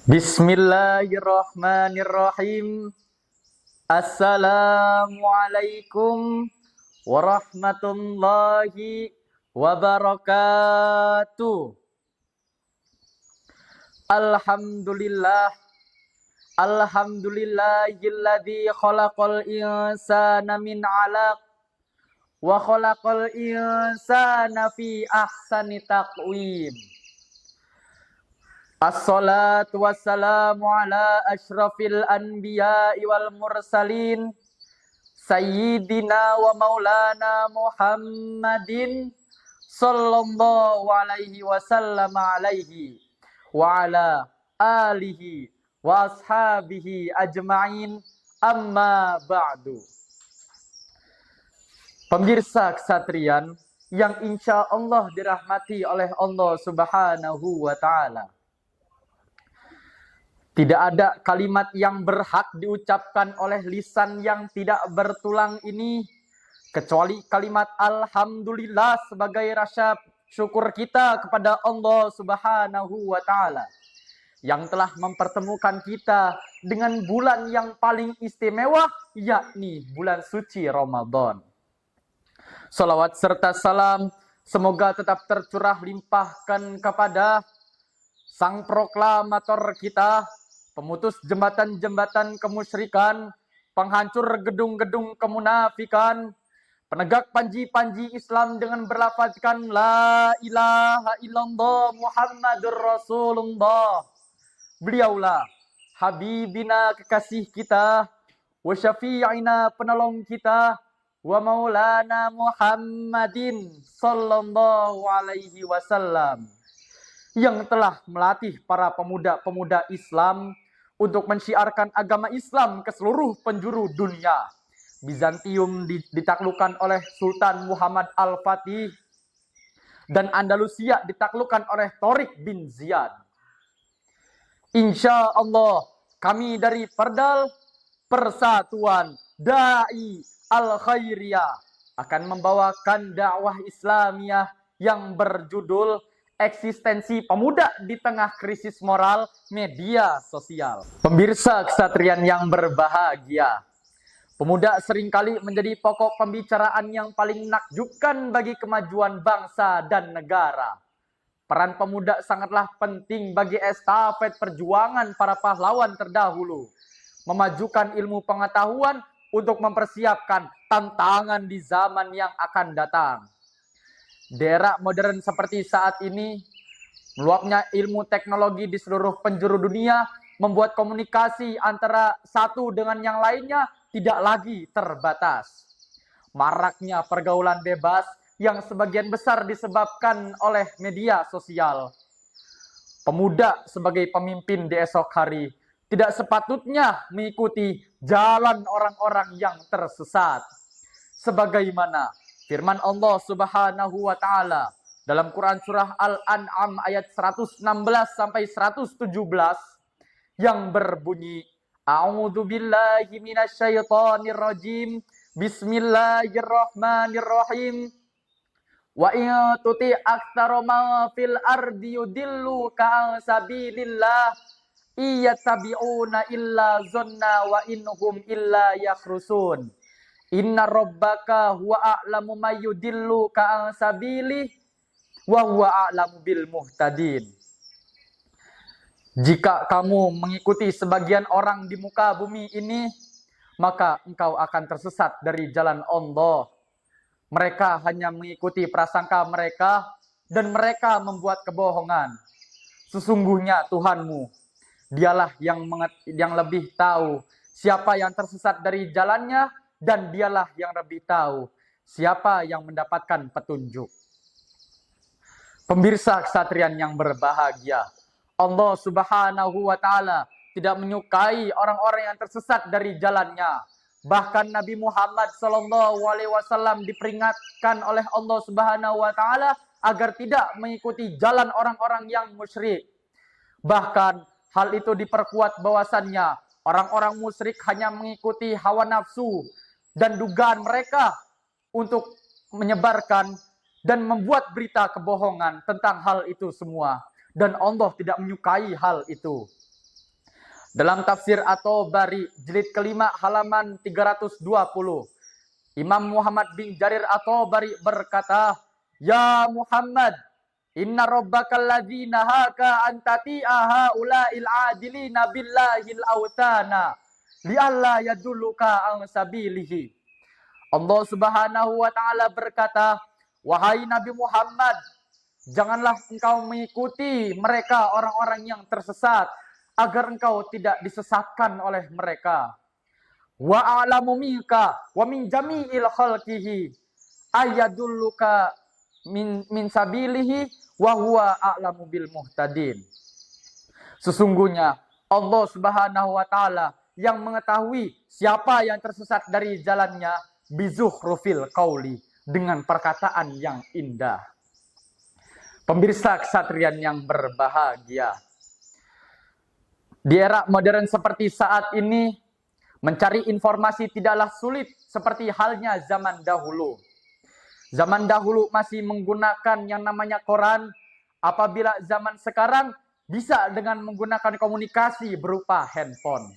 Bismillahirrahmanirrahim. Assalamualaikum warahmatullahi wabarakatuh. Alhamdulillah. Alhamdulillahilladzi khalaqal insana min 'alaq wa khalaqal insana fi ahsani taqwim. Assalatu wassalamu ala asyrafil anbiya'i wal mursalin Sayyidina wa maulana Muhammadin sallallahu alaihi wasallam alaihi wa ala alihi wa ashabihi ajma'in, amma ba'du. Pemirsa Kesatrian yang insya Allah dirahmati oleh Allah Subhanahu wa ta'ala, tidak ada kalimat yang berhak diucapkan oleh lisan yang tidak bertulang ini kecuali kalimat Alhamdulillah sebagai rasa syukur kita kepada Allah Subhanahu wa ta'ala yang telah mempertemukan kita dengan bulan yang paling istimewa, yakni bulan suci Ramadan. Salawat serta salam semoga tetap tercurah limpahkan kepada sang proklamator kita, pemutus jembatan-jembatan kemusyrikan, penghancur gedung-gedung kemunafikan, penegak panji-panji Islam dengan berlafazkan La ilaha illallah Muhammadur Rasulullah. Beliaulah Habibina, kekasih kita, wa syafi'ina, penolong kita, wa maulana Muhammadin sallallahu alaihi wasallam, yang telah melatih para pemuda-pemuda Islam untuk mensyiarkan agama Islam ke seluruh penjuru dunia. Bizantium ditaklukkan oleh Sultan Muhammad Al-Fatih dan Andalusia ditaklukkan oleh Tariq bin Ziyad. Insya Allah kami dari Perdal Persatuan Dai Al-Khairiyah akan membawakan dakwah Islamiyah yang berjudul Eksistensi Pemuda di Tengah Krisis Moral Media Sosial. Pemirsa Kesatrian yang berbahagia, pemuda seringkali menjadi pokok pembicaraan yang paling menakjubkan bagi kemajuan bangsa dan negara. Peran pemuda sangatlah penting bagi estafet perjuangan para pahlawan terdahulu, memajukan ilmu pengetahuan untuk mempersiapkan tantangan di zaman yang akan datang. Di era modern seperti saat ini, meluapnya ilmu teknologi di seluruh penjuru dunia membuat komunikasi antara satu dengan yang lainnya tidak lagi terbatas. Maraknya pergaulan bebas yang sebagian besar disebabkan oleh media sosial. Pemuda sebagai pemimpin di esok hari tidak sepatutnya mengikuti jalan orang-orang yang tersesat. Sebagaimana firman Allah Subhanahu wa ta'ala dalam Quran surah Al-An'am ayat 116 sampai 117 yang berbunyi, A'udzu billahi minasyaitonir rajim. Bismillahirrahmanirrahim. Wa in tuti aktsara ma fil ardi yudilluka an sabilillah iyattabi'una illa zanna wa innahum illa yakhrusun. Inna rabbaka huwa a'lamu may yudillu ka'an sabilih wa huwa a'lamu bil muhtadin. Jika kamu mengikuti sebagian orang di muka bumi ini, maka engkau akan tersesat dari jalan Allah. Mereka hanya mengikuti prasangka mereka dan mereka membuat kebohongan. Sesungguhnya Tuhanmu, dialah yang lebih tahu siapa yang tersesat dari jalannya, dan dialah yang lebih tahu siapa yang mendapatkan petunjuk. Pemirsa Kesatrian yang berbahagia, Allah Subhanahu wa ta'ala tidak menyukai orang-orang yang tersesat dari jalannya. Bahkan Nabi Muhammad SAW diperingatkan oleh Allah Subhanahu wa ta'ala agar tidak mengikuti jalan orang-orang yang musyrik. Bahkan hal itu diperkuat bahwasannya orang-orang musyrik hanya mengikuti hawa nafsu dan dugaan mereka untuk menyebarkan dan membuat berita kebohongan tentang hal itu semua. Dan Allah tidak menyukai hal itu. Dalam tafsir At-Tabari jilid kelima halaman 320, Imam Muhammad bin Jarir At-Tabari berkata, "Ya Muhammad, inna rabbakal ladzi nahaka an tati'a haula'il adilina billahil awthana li'alla yadulluka an sabilihi." Allah Subhanahu wa taala berkata, "Wahai Nabi Muhammad, janganlah engkau mengikuti mereka orang-orang yang tersesat agar engkau tidak disesatkan oleh mereka. Wa a'lamu minka wa min jami'il khalqihi ayadulluka min sabilihi wa huwa a'lamu bil muhtadin." Sesungguhnya Allah Subhanahu wa taala yang mengetahui siapa yang tersesat dari jalannya bizukhrufil qauli, dengan perkataan yang indah. Pemirsa kesatrian yang berbahagia, di era modern seperti saat ini, mencari informasi tidaklah sulit seperti halnya zaman dahulu. Zaman dahulu masih menggunakan yang namanya koran, apabila zaman sekarang bisa dengan menggunakan komunikasi berupa handphone.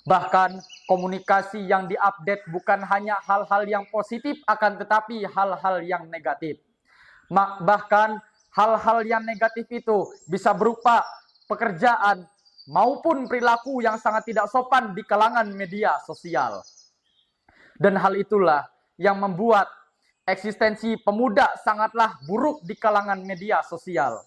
Bahkan komunikasi yang diupdate bukan hanya hal-hal yang positif, akan tetapi hal-hal yang negatif. Bahkan hal-hal yang negatif itu bisa berupa pekerjaan maupun perilaku yang sangat tidak sopan di kalangan media sosial. Dan hal itulah yang membuat eksistensi pemuda sangatlah buruk di kalangan media sosial.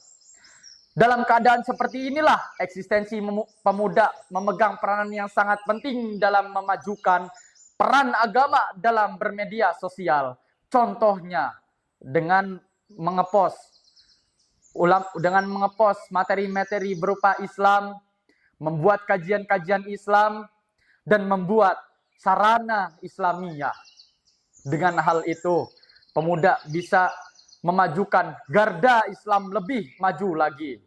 Dalam keadaan seperti inilah eksistensi pemuda memegang peranan yang sangat penting dalam memajukan peran agama dalam bermedia sosial. Contohnya dengan mengepost materi-materi berupa Islam, membuat kajian-kajian Islam, dan membuat sarana Islamiyah. Dengan hal itu, pemuda bisa memajukan garda Islam lebih maju lagi.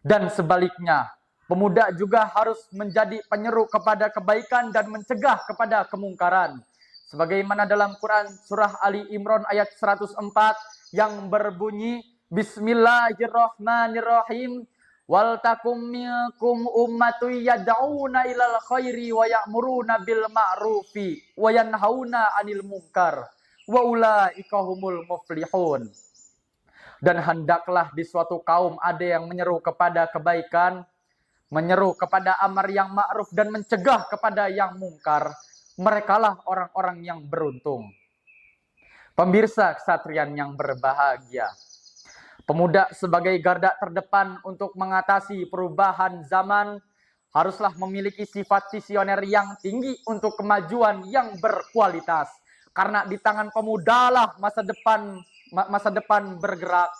Dan sebaliknya, pemuda juga harus menjadi penyeru kepada kebaikan dan mencegah kepada kemungkaran. Sebagaimana dalam Quran surah Ali Imran ayat 104 yang berbunyi, Bismillahirrahmanirrahim. Wal takum minkum ummatu yad'una ilal khairi wa ya'muruna bil ma'rufi wa yanhauna 'anil munkar wa ulaika humul muflihun. Dan hendaklah di suatu kaum ada yang menyeru kepada kebaikan, menyeru kepada amar yang ma'ruf dan mencegah kepada yang mungkar. Merekalah orang-orang yang beruntung. Pemirsa kesatrian yang berbahagia, pemuda sebagai garda terdepan untuk mengatasi perubahan zaman haruslah memiliki sifat visioner yang tinggi untuk kemajuan yang berkualitas. Karena di tangan pemudalah masa depan bergerak.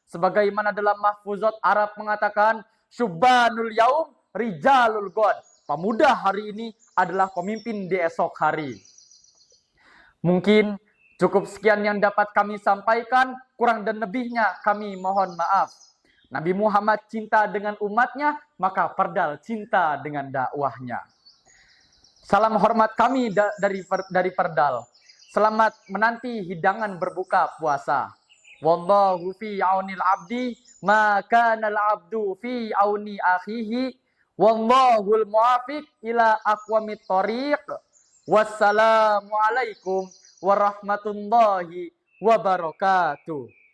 Sebagaimana dalam Mahfuzat Arab mengatakan, Syubanul yaum rijalul god. Pemuda hari ini adalah pemimpin di esok hari. Mungkin cukup sekian yang dapat kami sampaikan, kurang dan lebihnya kami mohon maaf. Nabi Muhammad cinta dengan umatnya, maka Perdal cinta dengan dakwahnya. Salam hormat kami dari Perdal. Selamat menanti hidangan berbuka puasa. Wallahu fi aunil abdi, maka nal abdu fi auni akhihi. Wallahul muafiq ila aqwamit thoriq. Wassalamualaikum warahmatullahi wabarakatuh.